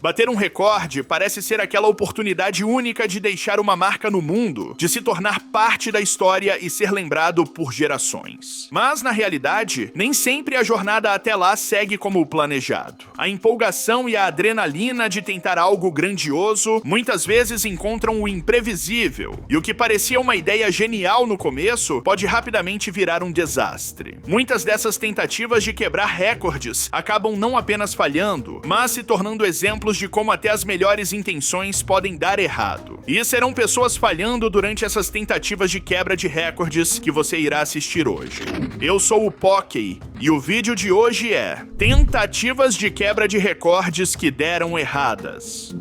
Bater um recorde parece ser aquela oportunidade única de deixar uma marca no mundo, de se tornar parte da história e ser lembrado por gerações. Mas, na realidade, nem sempre a jornada até lá segue como planejado. A empolgação e a adrenalina de tentar algo grandioso muitas vezes encontram o imprevisível, e o que parecia uma ideia genial no começo pode rapidamente virar um desastre. Muitas dessas tentativas de quebrar recordes acabam não apenas falhando, mas se tornando exemplos de como até as melhores intenções podem dar errado. E serão pessoas falhando durante essas tentativas de quebra de recordes que você irá assistir hoje. Eu sou o Pocky e o vídeo de hoje é Tentativas de quebra de recordes que deram erradas.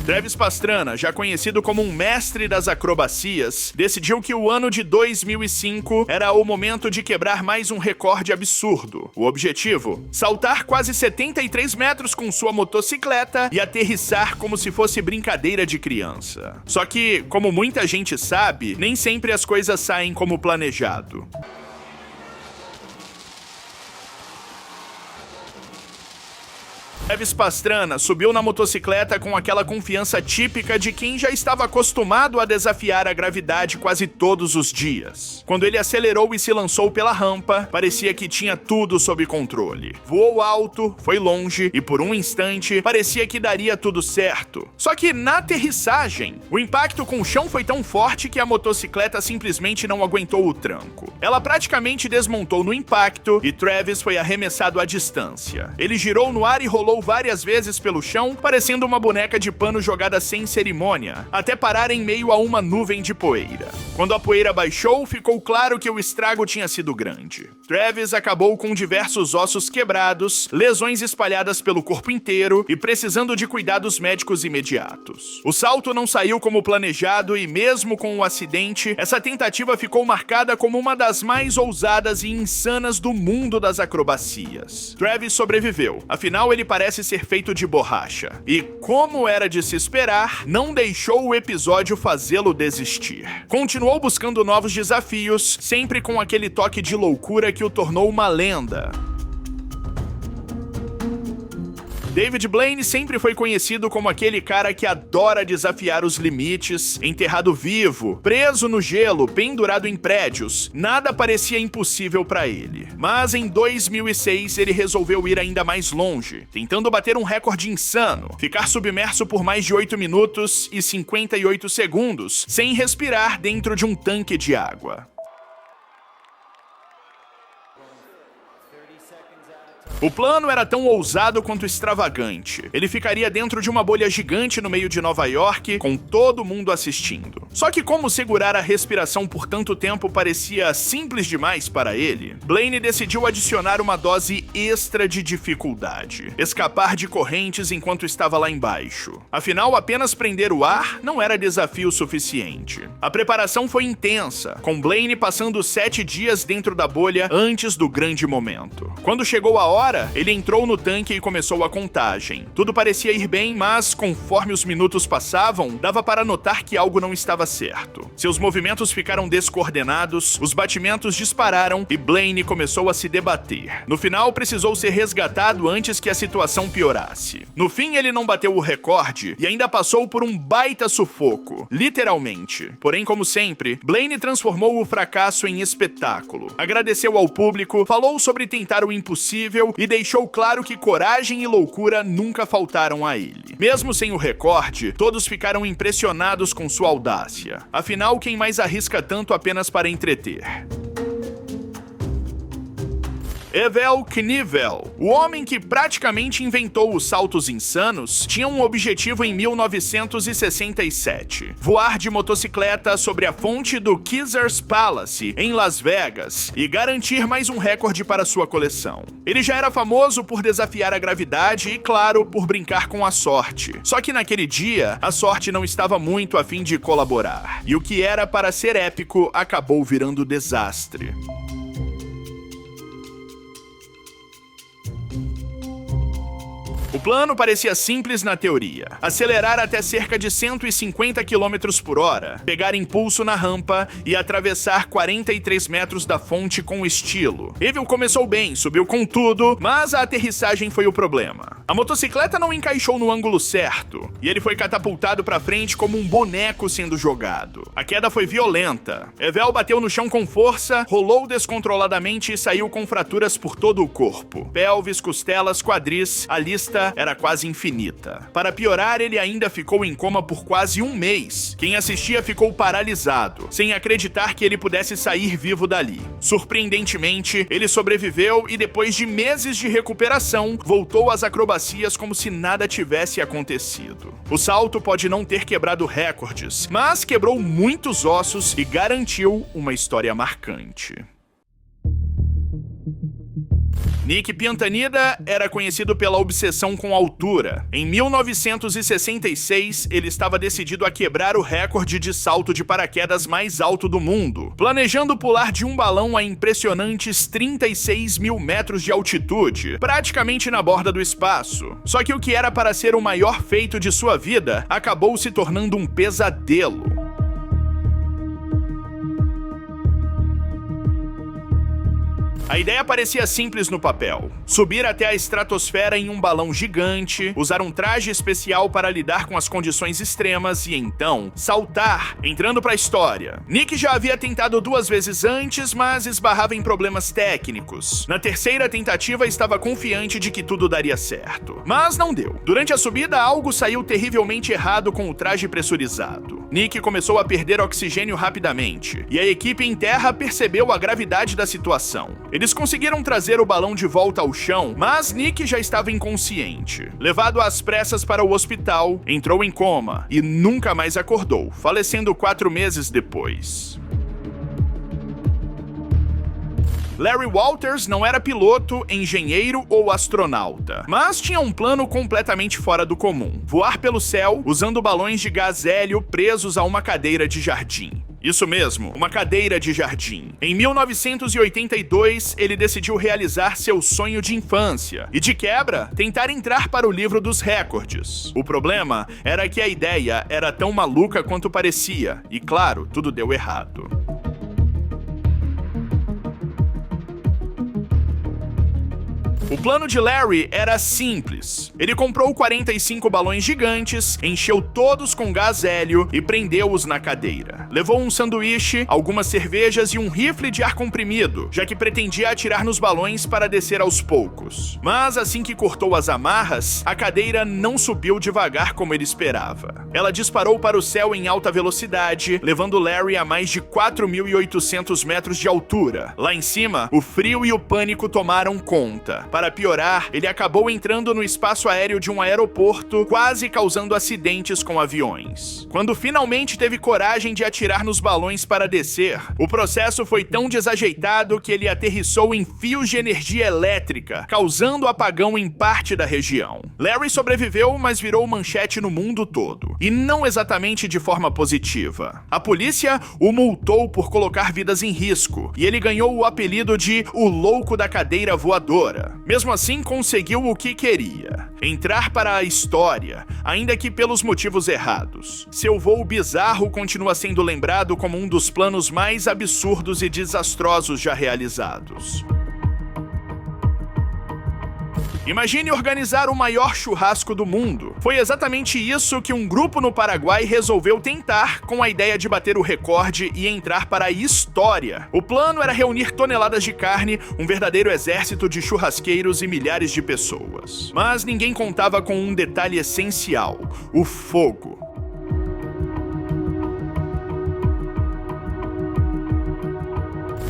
Travis Pastrana, já conhecido como um mestre das acrobacias, decidiu que o ano de 2005 era o momento de quebrar mais um recorde absurdo. O objetivo? Saltar quase 73 metros com sua motocicleta e aterrissar como se fosse brincadeira de criança. Só que, como muita gente sabe, nem sempre as coisas saem como planejado. Travis Pastrana subiu na motocicleta com aquela confiança típica de quem já estava acostumado a desafiar a gravidade quase todos os dias. Quando ele acelerou e se lançou pela rampa, parecia que tinha tudo sob controle. Voou alto, foi longe e por um instante parecia que daria tudo certo. Só que na aterrissagem, o impacto com o chão foi tão forte que a motocicleta simplesmente não aguentou o tranco. Ela praticamente desmontou no impacto e Travis foi arremessado à distância. Ele girou no ar e rolou várias vezes pelo chão, parecendo uma boneca de pano jogada sem cerimônia, até parar em meio a uma nuvem de poeira. Quando a poeira baixou, ficou claro que o estrago tinha sido grande. Travis acabou com diversos ossos quebrados, lesões espalhadas pelo corpo inteiro e precisando de cuidados médicos imediatos. O salto não saiu como planejado e, mesmo com o acidente, essa tentativa ficou marcada como uma das mais ousadas e insanas do mundo das acrobacias. Travis sobreviveu, afinal ele parece ser feito de borracha. E, como era de se esperar, não deixou o episódio fazê-lo desistir. Continuou buscando novos desafios, sempre com aquele toque de loucura que o tornou uma lenda. David Blaine sempre foi conhecido como aquele cara que adora desafiar os limites, enterrado vivo, preso no gelo, pendurado em prédios. Nada parecia impossível para ele. Mas em 2006 ele resolveu ir ainda mais longe, tentando bater um recorde insano, ficar submerso por mais de 8 minutos e 58 segundos, sem respirar dentro de um tanque de água. O plano era tão ousado quanto extravagante. Ele ficaria dentro de uma bolha gigante no meio de Nova York, com todo mundo assistindo. Só que como segurar a respiração por tanto tempo parecia simples demais para ele, Blaine decidiu adicionar uma dose extra de dificuldade. Escapar de correntes enquanto estava lá embaixo. Afinal, apenas prender o ar não era desafio suficiente. A preparação foi intensa, com Blaine passando 7 dias dentro da bolha antes do grande momento. Quando chegou a hora, ele entrou no tanque e começou a contagem. Tudo parecia ir bem, mas conforme os minutos passavam, dava para notar que algo não estava certo. Seus movimentos ficaram descoordenados, os batimentos dispararam e Blaine começou a se debater. No final, precisou ser resgatado antes que a situação piorasse. No fim, ele não bateu o recorde e ainda passou por um baita sufoco, literalmente. Porém, como sempre, Blaine transformou o fracasso em espetáculo. Agradeceu ao público, falou sobre tentar o impossível e deixou claro que coragem e loucura nunca faltaram a ele. Mesmo sem o recorde, todos ficaram impressionados com sua audácia. Afinal, quem mais arrisca tanto apenas para entreter? Evel Knievel, o homem que praticamente inventou os saltos insanos, tinha um objetivo em 1967: voar de motocicleta sobre a fonte do Caesars Palace, em Las Vegas, e garantir mais um recorde para sua coleção. Ele já era famoso por desafiar a gravidade e, claro, por brincar com a sorte. Só que naquele dia, a sorte não estava muito a fim de colaborar, e o que era para ser épico acabou virando desastre. O plano parecia simples na teoria. Acelerar até cerca de 150 km por hora, pegar impulso na rampa e atravessar 43 metros da fonte com estilo. Evil começou bem, subiu com tudo, mas a aterrissagem foi o problema. A motocicleta não encaixou no ângulo certo, e ele foi catapultado pra frente como um boneco sendo jogado. A queda foi violenta. Evel bateu no chão com força, rolou descontroladamente e saiu com fraturas por todo o corpo. Pelvis, costelas, quadris, a lista era quase infinita. Para piorar, ele ainda ficou em coma por quase um mês. Quem assistia ficou paralisado, sem acreditar que ele pudesse sair vivo dali. Surpreendentemente, ele sobreviveu e depois de meses de recuperação, voltou às acrobacias como se nada tivesse acontecido. O salto pode não ter quebrado recordes, mas quebrou muitos ossos e garantiu uma história marcante. Nick Piantanida era conhecido pela obsessão com a altura. Em 1966, ele estava decidido a quebrar o recorde de salto de paraquedas mais alto do mundo, planejando pular de um balão a impressionantes 36 mil metros de altitude, praticamente na borda do espaço. Só que o que era para ser o maior feito de sua vida acabou se tornando um pesadelo. A ideia parecia simples no papel. Subir até a estratosfera em um balão gigante, usar um traje especial para lidar com as condições extremas e então saltar, entrando para a história. Nick já havia tentado 2 vezes antes, mas esbarrava em problemas técnicos. Na terceira tentativa, estava confiante de que tudo daria certo. Mas não deu. Durante a subida, algo saiu terrivelmente errado com o traje pressurizado. Nick começou a perder oxigênio rapidamente, e a equipe em terra percebeu a gravidade da situação. Eles conseguiram trazer o balão de volta ao chão, mas Nick já estava inconsciente. Levado às pressas para o hospital, entrou em coma e nunca mais acordou, falecendo 4 meses depois. Larry Walters não era piloto, engenheiro ou astronauta, mas tinha um plano completamente fora do comum: voar pelo céu usando balões de gás hélio presos a uma cadeira de jardim. Isso mesmo, uma cadeira de jardim. Em 1982, ele decidiu realizar seu sonho de infância e, de quebra, tentar entrar para o livro dos recordes. O problema era que a ideia era tão maluca quanto parecia, e claro, tudo deu errado. O plano de Larry era simples. Ele comprou 45 balões gigantes, encheu todos com gás hélio e prendeu-os na cadeira. Levou um sanduíche, algumas cervejas e um rifle de ar comprimido, já que pretendia atirar nos balões para descer aos poucos. Mas assim que cortou as amarras, a cadeira não subiu devagar como ele esperava. Ela disparou para o céu em alta velocidade, levando Larry a mais de 4.800 metros de altura. Lá em cima, o frio e o pânico tomaram conta. Para piorar, ele acabou entrando no espaço aéreo de um aeroporto, quase causando acidentes com aviões. Quando finalmente teve coragem de atirar nos balões para descer, o processo foi tão desajeitado que ele aterrissou em fios de energia elétrica, causando apagão em parte da região. Larry sobreviveu, mas virou manchete no mundo todo, e não exatamente de forma positiva. A polícia o multou por colocar vidas em risco, e ele ganhou o apelido de o louco da cadeira voadora. Mesmo assim, conseguiu o que queria: entrar para a história, ainda que pelos motivos errados. Seu voo bizarro continua sendo lembrado como um dos planos mais absurdos e desastrosos já realizados. Imagine organizar o maior churrasco do mundo. Foi exatamente isso que um grupo no Paraguai resolveu tentar, com a ideia de bater o recorde e entrar para a história. O plano era reunir toneladas de carne, um verdadeiro exército de churrasqueiros e milhares de pessoas. Mas ninguém contava com um detalhe essencial: o fogo.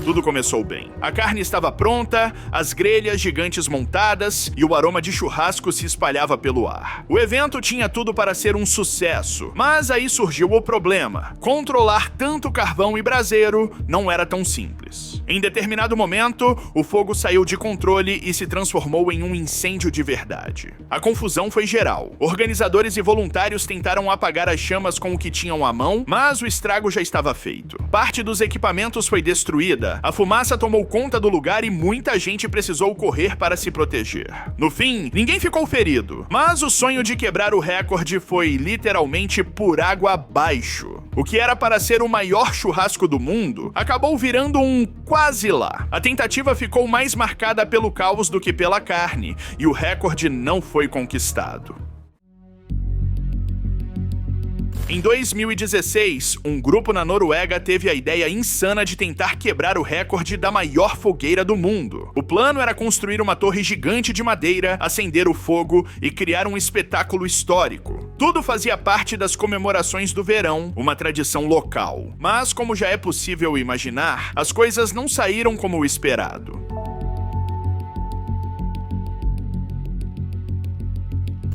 Tudo começou bem. A carne estava pronta, as grelhas gigantes montadas e o aroma de churrasco se espalhava pelo ar. O evento tinha tudo para ser um sucesso, mas aí surgiu o problema: controlar tanto carvão e braseiro não era tão simples. Em determinado momento, o fogo saiu de controle e se transformou em um incêndio de verdade. A confusão foi geral. Organizadores e voluntários tentaram apagar as chamas com o que tinham à mão, mas o estrago já estava feito. Parte dos equipamentos foi destruída seguida, a fumaça tomou conta do lugar e muita gente precisou correr para se proteger. No fim, ninguém ficou ferido, mas o sonho de quebrar o recorde foi literalmente por água abaixo. O que era para ser o maior churrasco do mundo acabou virando um quase lá. A tentativa ficou mais marcada pelo caos do que pela carne, e o recorde não foi conquistado. Em 2016, um grupo na Noruega teve a ideia insana de tentar quebrar o recorde da maior fogueira do mundo. O plano era construir uma torre gigante de madeira, acender o fogo e criar um espetáculo histórico. Tudo fazia parte das comemorações do verão, uma tradição local. Mas, como já é possível imaginar, as coisas não saíram como o esperado.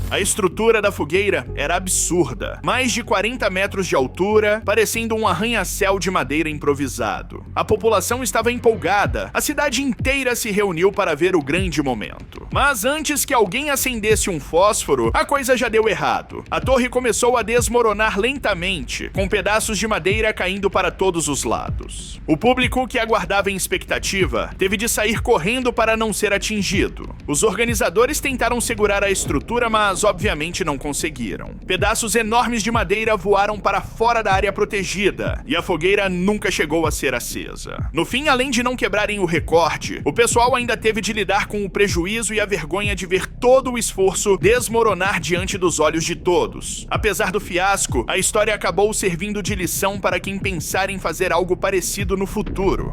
A estrutura da fogueira era absurda, mais de 40 metros de altura, parecendo um arranha-céu de madeira improvisado. A população estava empolgada, a cidade inteira se reuniu para ver o grande momento. Mas antes que alguém acendesse um fósforo, a coisa já deu errado. A torre começou a desmoronar lentamente, com pedaços de madeira caindo para todos os lados. O público, que aguardava em expectativa, teve de sair correndo para não ser atingido. Os organizadores tentaram segurar a estrutura, mas obviamente não conseguiram. Pedaços enormes de madeira voaram para fora da área protegida, e a fogueira nunca chegou a ser acesa. No fim, além de não quebrarem o recorde, o pessoal ainda teve de lidar com o prejuízo e a vergonha de ver todo o esforço desmoronar diante dos olhos de todos. Apesar do fiasco, a história acabou servindo de lição para quem pensar em fazer algo parecido no futuro.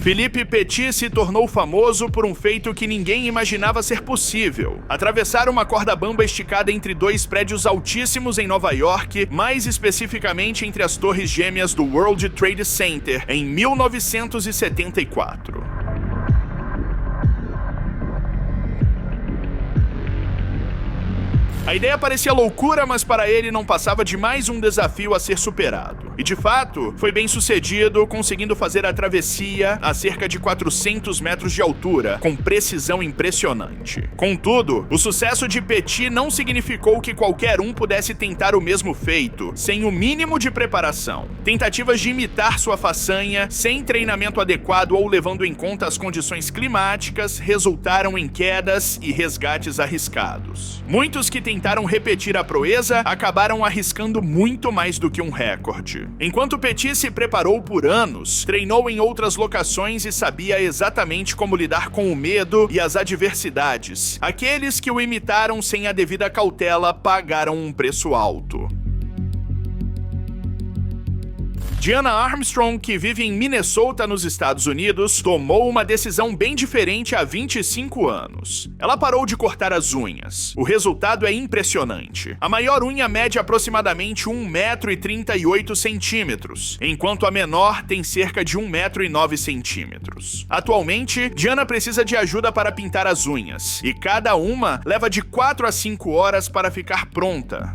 Philippe Petit se tornou famoso por um feito que ninguém imaginava ser possível: atravessar uma corda bamba esticada entre dois prédios altíssimos em Nova York, mais especificamente entre as torres gêmeas do World Trade Center, em 1974. A ideia parecia loucura, mas para ele não passava de mais um desafio a ser superado. E de fato, foi bem sucedido, conseguindo fazer a travessia a cerca de 400 metros de altura, com precisão impressionante. Contudo, o sucesso de Petit não significou que qualquer um pudesse tentar o mesmo feito, sem o mínimo de preparação. Tentativas de imitar sua façanha, sem treinamento adequado ou levando em conta as condições climáticas, resultaram em quedas e resgates arriscados. Muitos que tentaram repetir a proeza acabaram arriscando muito mais do que um recorde. Enquanto Petit se preparou por anos, treinou em outras locações e sabia exatamente como lidar com o medo e as adversidades, aqueles que o imitaram sem a devida cautela pagaram um preço alto. Diana Armstrong, que vive em Minnesota, nos Estados Unidos, tomou uma decisão bem diferente há 25 anos. Ela parou de cortar as unhas. O resultado é impressionante. A maior unha mede aproximadamente 1,38 m, enquanto a menor tem cerca de 1,09 m. Atualmente, Diana precisa de ajuda para pintar as unhas, e cada uma leva de 4 a 5 horas para ficar pronta.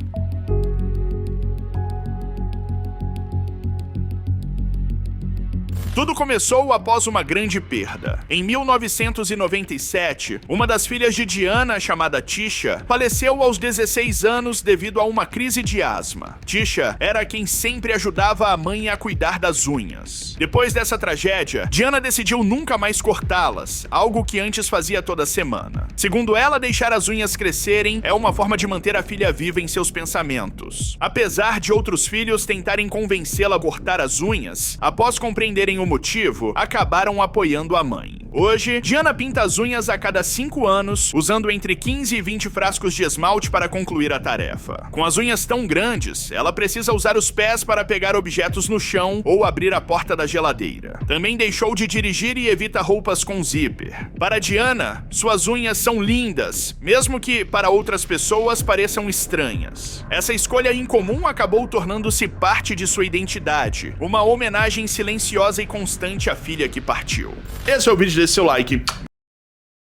Tudo começou após uma grande perda. Em 1997, uma das filhas de Diana, chamada Tisha, faleceu aos 16 anos devido a uma crise de asma. Tisha era quem sempre ajudava a mãe a cuidar das unhas. Depois dessa tragédia, Diana decidiu nunca mais cortá-las, algo que antes fazia toda semana. Segundo ela, deixar as unhas crescerem é uma forma de manter a filha viva em seus pensamentos. Apesar de outros filhos tentarem convencê-la a cortar as unhas, após compreenderem o motivo, acabaram apoiando a mãe. Hoje, Diana pinta as unhas a cada 5 anos, usando entre 15 e 20 frascos de esmalte para concluir a tarefa. Com as unhas tão grandes, ela precisa usar os pés para pegar objetos no chão ou abrir a porta da geladeira. Também deixou de dirigir e evita roupas com zíper. Para Diana, suas unhas são lindas, mesmo que para outras pessoas pareçam estranhas. Essa escolha incomum acabou tornando-se parte de sua identidade, uma homenagem silenciosa e constante à filha que partiu. Esse é o vídeo, desse seu like,